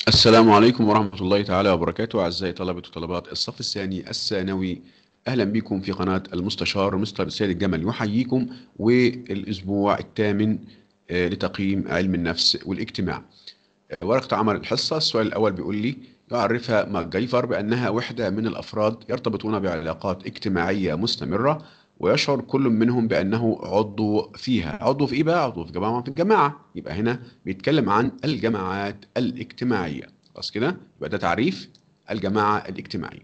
السلام عليكم ورحمة الله تعالى وبركاته. أعزائي طلبة وطلبات الصف الثاني الثانوي، أهلا بكم في قناة المستشار مستر سيد الجمل. يحييكم والأسبوع الثامن لتقييم علم النفس والاجتماع. ورقة عمل الحصة، السؤال الأول بيقول لي: يعرفها ماكجايفر بأنها وحدة من الأفراد يرتبطون بعلاقات اجتماعية مستمرة، ويشعر كل منهم بأنه عضو فيها. عضو في إيه بقى؟ عضو في جماعة. في الجماعة، يبقى هنا بيتكلم عن الجماعات الاجتماعية. خلاص كده، يبقى ده تعريف الجماعة الاجتماعية.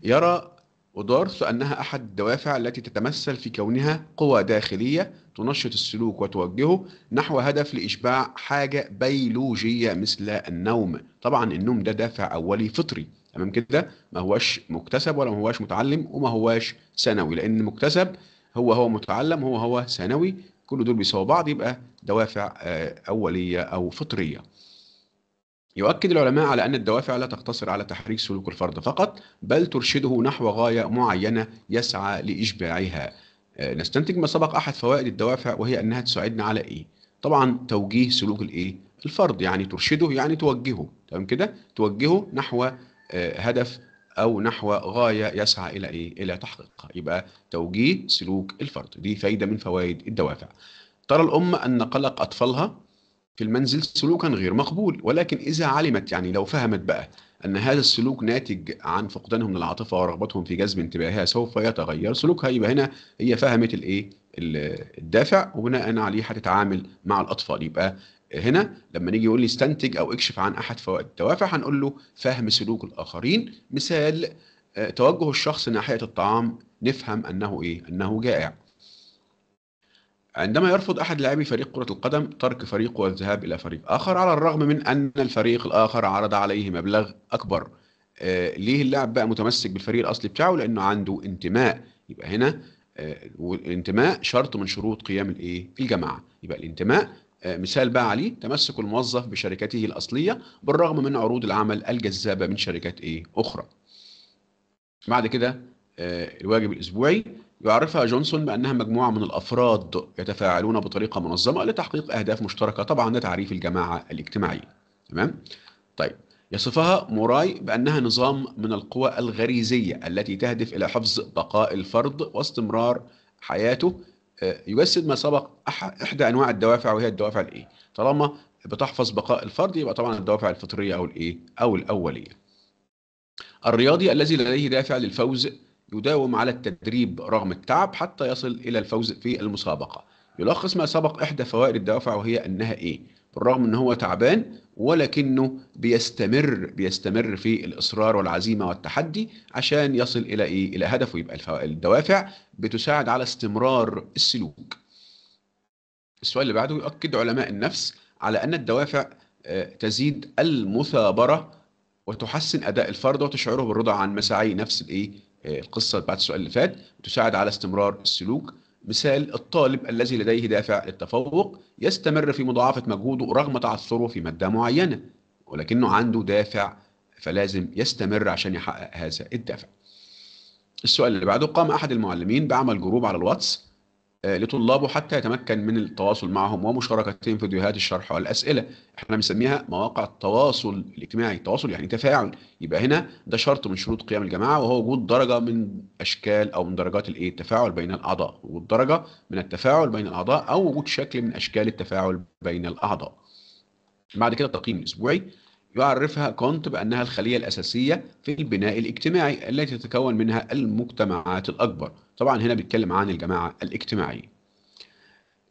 يرى ودارث أنها أحد الدوافع التي تتمثل في كونها قوى داخلية تنشط السلوك وتوجهه نحو هدف لإشباع حاجة بيولوجية مثل النوم. طبعا النوم ده دافع أولي فطري، تمام كده، ما هواش مكتسب ولا ما هواش متعلم وما هواش ثانوي، لأن مكتسب هو متعلم هو ثانوي، كل دول بيساووا بعض، يبقى دوافع أولية أو فطرية. يؤكد العلماء على أن الدوافع لا تقتصر على تحريك سلوك الفرد فقط، بل ترشده نحو غاية معينة يسعى لإشباعها. نستنتج ما سبق أحد فوائد الدوافع، وهي أنها تساعدنا على إيه؟ طبعا توجيه سلوك الإيه؟ الفرد، يعني ترشده يعني توجهه، تمام كده؟ توجهه نحو هدف أو نحو غاية يسعى إلى إيه؟ إلى تحقيقها. يبقى توجيه سلوك الفرد، دي فايدة من فوائد الدوافع. ترى الأم أن قلق أطفالها في المنزل سلوكا غير مقبول، ولكن إذا علمت، يعني لو فهمت بقى، أن هذا السلوك ناتج عن فقدانهم للعاطفة ورغبتهم في جذب انتباهها، سوف يتغير سلوكها. يبقى هنا هي فهمت الإيه؟ الدافع، وبناء عليه هتتعامل مع الأطفال. يبقى هنا لما نيجي يقول لي استنتج أو اكشف عن أحد فوائد الدوافع، هنقول له فهم سلوك الآخرين. مثال: توجه الشخص ناحية الطعام، نفهم أنه إيه؟ أنه جائع. عندما يرفض أحد لاعبي فريق كرة القدم ترك فريقه والذهاب إلى فريق آخر، على الرغم من أن الفريق الآخر عرض عليه مبلغ أكبر. ليه اللاعب بقى متمسك بالفريق الأصلي بتاعه؟ لأنه عنده انتماء. يبقى هنا والانتماء شرط من شروط قيام الإيه؟ الجماعة. يبقى الانتماء مثال بقى عليه تمسك الموظف بشركته الأصلية بالرغم من عروض العمل الجذابة من شركات إيه؟ أخرى. بعد كده الواجب الأسبوعي: يعرفها جونسون بأنها مجموعة من الأفراد يتفاعلون بطريقة منظمة لتحقيق أهداف مشتركة. طبعا ده تعريف الجماعة الاجتماعية. تمام. طيب، يصفها موراي بأنها نظام من القوى الغريزية التي تهدف إلى حفظ بقاء الفرد واستمرار حياته. يجسد ما سبق إحدى أنواع الدوافع، وهي الدوافع الإيه؟ طالما بتحفظ بقاء الفرد، يبقى طبعا الدوافع الفطرية أو الإيه؟ أو الأولية. الرياضي الذي لديه دافع للفوز يداوم على التدريب رغم التعب حتى يصل إلى الفوز في المسابقة. يلخص ما سبق إحدى فوائد الدوافع، وهي أنها إيه؟ بالرغم أنه هو تعبان، ولكنه بيستمر في الإصرار والعزيمة والتحدي عشان يصل إلى إيه؟ إلى هدفه. يبقى الدوافع بتساعد على استمرار السلوك. السؤال اللي بعده: يؤكد علماء النفس على أن الدوافع تزيد المثابرة وتحسن أداء الفرد وتشعره بالرضا عن مساعي نفس الإيه؟ القصة بعد السؤال اللي فات، وتساعد على استمرار السلوك. مثال: الطالب الذي لديه دافع للتفوق يستمر في مضاعفة مجهوده رغم تعثره في مادة معينة، ولكنه عنده دافع، فلازم يستمر عشان يحقق هذا الدافع. السؤال اللي بعده: قام أحد المعلمين بعمل جروب على الواتس لطلابه حتى يتمكن من التواصل معهم ومشاركتهم فيديوهات الشرح والأسئلة. احنا بنسميها مواقع التواصل الاجتماعي. التواصل يعني تفاعل، يبقى هنا ده شرط من شروط قيام الجماعة، وهو وجود درجة من أشكال أو من درجات الإيه؟ التفاعل بين الأعضاء. وجود درجة من التفاعل بين الأعضاء أو وجود شكل من أشكال التفاعل بين الأعضاء. بعد كده التقييم الأسبوعي: يعرفها كونت بأنها الخلية الأساسية في البناء الاجتماعي التي تتكون منها المجتمعات الأكبر. طبعا هنا بيتكلم عن الجماعة الاجتماعية.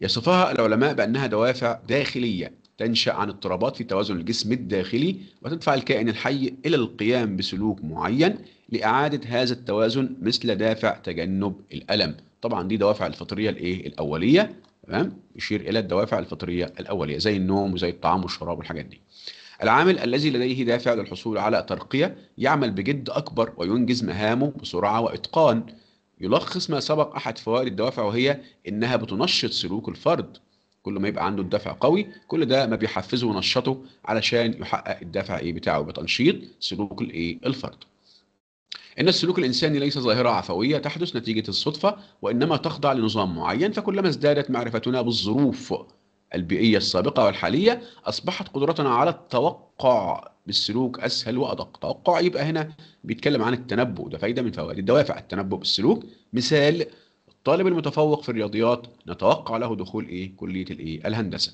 يصفها العلماء بأنها دوافع داخلية تنشأ عن اضطرابات في توازن الجسم الداخلي، وتدفع الكائن الحي إلى القيام بسلوك معين لإعادة هذا التوازن، مثل دافع تجنب الألم. طبعا دي دوافع الفطرية الإيه؟ الأولية. تمام، يشير إلى الدوافع الفطرية الأولية زي النوم وزي الطعام والشراب والحاجات دي. العامل الذي لديه دافع للحصول على ترقية يعمل بجد أكبر وينجز مهامه بسرعة وإتقان. يلخص ما سبق أحد فوائد الدوافع، وهي إنها بتنشط سلوك الفرد. كل ما يبقى عنده الدافع قوي، كل ده ما بيحفزه ونشطه علشان يحقق الدافع إيه بتاعه، بتنشيط سلوك الإيه؟ الفرد. إن السلوك الإنساني ليس ظاهرة عفوية تحدث نتيجة الصدفة، وإنما تخضع لنظام معين. فكلما ازدادت معرفتنا بالظروف البيئية السابقة والحالية، أصبحت قدرتنا على التوقع بالسلوك أسهل وأدق. توقع يبقى هنا بيتكلم عن التنبؤ، ده فايدة من فوائد الدوافع، التنبؤ بالسلوك. مثال: الطالب المتفوق في الرياضيات نتوقع له دخول كلية الهندسة.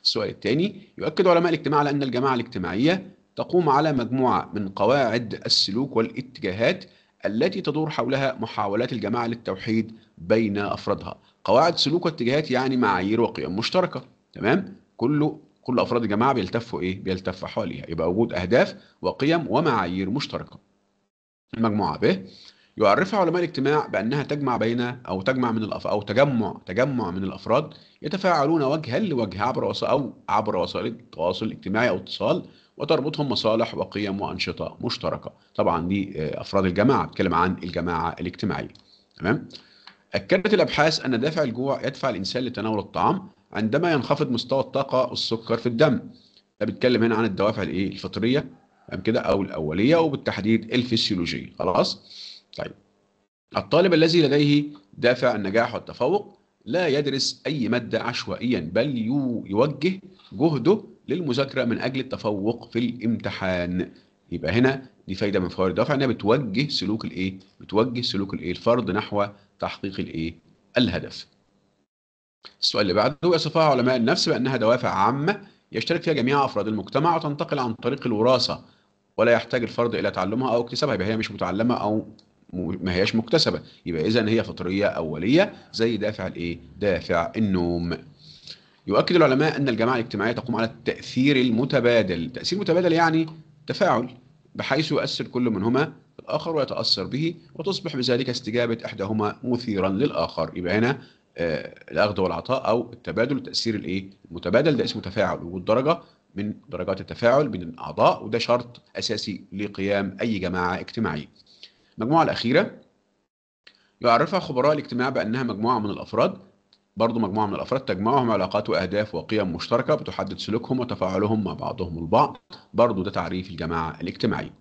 السؤال الثاني: يؤكد علماء الاجتماع على أن الجماعة الاجتماعية تقوم على مجموعة من قواعد السلوك والاتجاهات التي تدور حولها محاولات الجماعة للتوحيد بين أفرادها. قواعد سلوك واتجاهات يعني معايير وقيم مشتركة، تمام؟ كل أفراد الجماعة بيلتفوا حواليها، يبقى وجود أهداف وقيم ومعايير مشتركة. المجموعة ب يعرفها علماء الاجتماع بأنها تجمع بين أو تجمع من أو تجمع من الأفراد يتفاعلون وجها لوجه عبر وسائل التواصل الاجتماعي أو اتصال، وتربطهم مصالح وقيم وأنشطة مشتركة. طبعا دي أفراد الجماعة، بتكلم عن الجماعة الاجتماعية، تمام؟ أكدت الأبحاث أن دافع الجوع يدفع الإنسان لتناول الطعام عندما ينخفض مستوى الطاقة والسكر في الدم. ده بيتكلم هنا عن الدوافع الفطرية، تمام كده، أو الأولية، وبالتحديد الفسيولوجية. خلاص؟ طيب، الطالب الذي لديه دافع النجاح والتفوق لا يدرس أي مادة عشوائيا، بل يوجه جهده للمذاكرة من أجل التفوق في الامتحان. يبقى هنا دي فايدة من فوائد الدافع، انها بتوجه سلوك الفرد نحو تحقيق الهدف. السؤال اللي بعده: يصفها علماء النفس بأنها دوافع عامة يشترك فيها جميع أفراد المجتمع وتنتقل عن طريق الوراثة ولا يحتاج الفرد إلى تعلمها أو اكتسابها. يبقى هي مش متعلمة أو ما هياش مكتسبة، يبقى إذن هي فطرية أولية زي دافع النوم. يؤكد العلماء أن الجماعة الاجتماعية تقوم على التأثير المتبادل. تأثير متبادل يعني تفاعل، بحيث يؤثر كل منهما في الآخر ويتأثر به، وتصبح بذلك استجابة إحداهما مثيرا للآخر. يبقى هنا الأخذ والعطاء أو التبادل، التأثير المتبادل، ده اسمه تفاعل، وجود درجة من درجات التفاعل بين الأعضاء، وده شرط أساسي لقيام أي جماعة اجتماعية. المجموعة الأخيرة يعرفها خبراء الاجتماع بأنها مجموعة من الأفراد، برضو مجموعة من الأفراد تجمعهم علاقات وأهداف وقيم مشتركة بتحدد سلوكهم وتفاعلهم مع بعضهم البعض. برضو ده تعريف الجماعة الاجتماعية.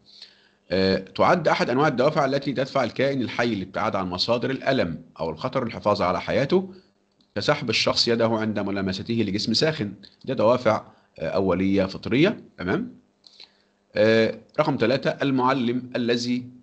تعد أحد أنواع الدوافع التي تدفع الكائن الحي للابتعاد عن مصادر الألم أو الخطر للحفاظ على حياته، كسحب الشخص يده عند ملامسته لجسم ساخن. ده دوافع أولية فطرية، تمام؟ رقم 3: المعلم الذي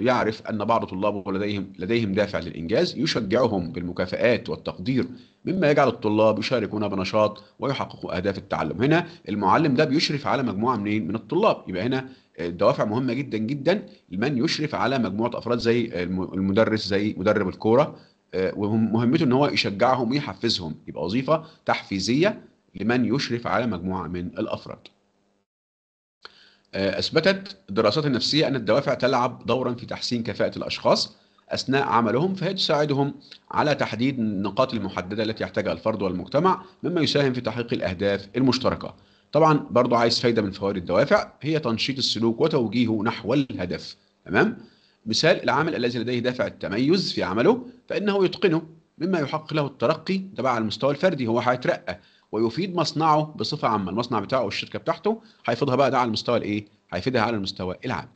يعرف أن بعض طلابه لديهم دافع للإنجاز يشجعهم بالمكافآت والتقدير، مما يجعل الطلاب يشاركون بنشاط ويحققوا أهداف التعلم. هنا المعلم ده بيشرف على مجموعة من الطلاب، يبقى هنا الدوافع مهمة جدا جدا لمن يشرف على مجموعة أفراد زي المدرس، زي مدرب الكورة، ومهمته ان هو يشجعهم ويحفزهم، يبقى وظيفة تحفيزية لمن يشرف على مجموعة من الأفراد. أثبتت الدراسات النفسية أن الدوافع تلعب دورا في تحسين كفاءة الأشخاص أثناء عملهم، فهي تساعدهم على تحديد النقاط المحددة التي يحتاجها الفرد والمجتمع، مما يساهم في تحقيق الأهداف المشتركة. طبعا برضو عايز فايدة من فوائد الدوافع، هي تنشيط السلوك وتوجيهه نحو الهدف، تمام؟ مثال: العامل الذي لديه دافع التميز في عمله فإنه يتقنه، مما يحقق له الترقي تبع على المستوى الفردي، هو هيترقى ويفيد مصنعه بصفة عامة، المصنع بتاعه أو الشركة بتاعته هيفيدها بقى ده على المستوى هيفيدها على المستوى العام.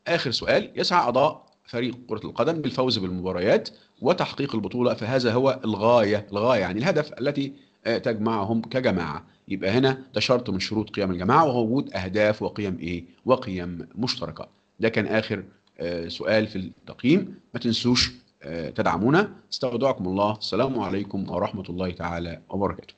آخر سؤال: يسعى أعضاء فريق كرة القدم بالفوز بالمباريات وتحقيق البطولة، فهذا هو الغاية يعني الهدف التي تجمعهم كجماعة. يبقى هنا ده شرط من شروط قيام الجماعة، وهو وجود أهداف وقيم مشتركة. ده كان آخر سؤال في التقييم. ما تنسوش تدعمونا. استودعكم الله، السلام عليكم ورحمة الله تعالى وبركاته.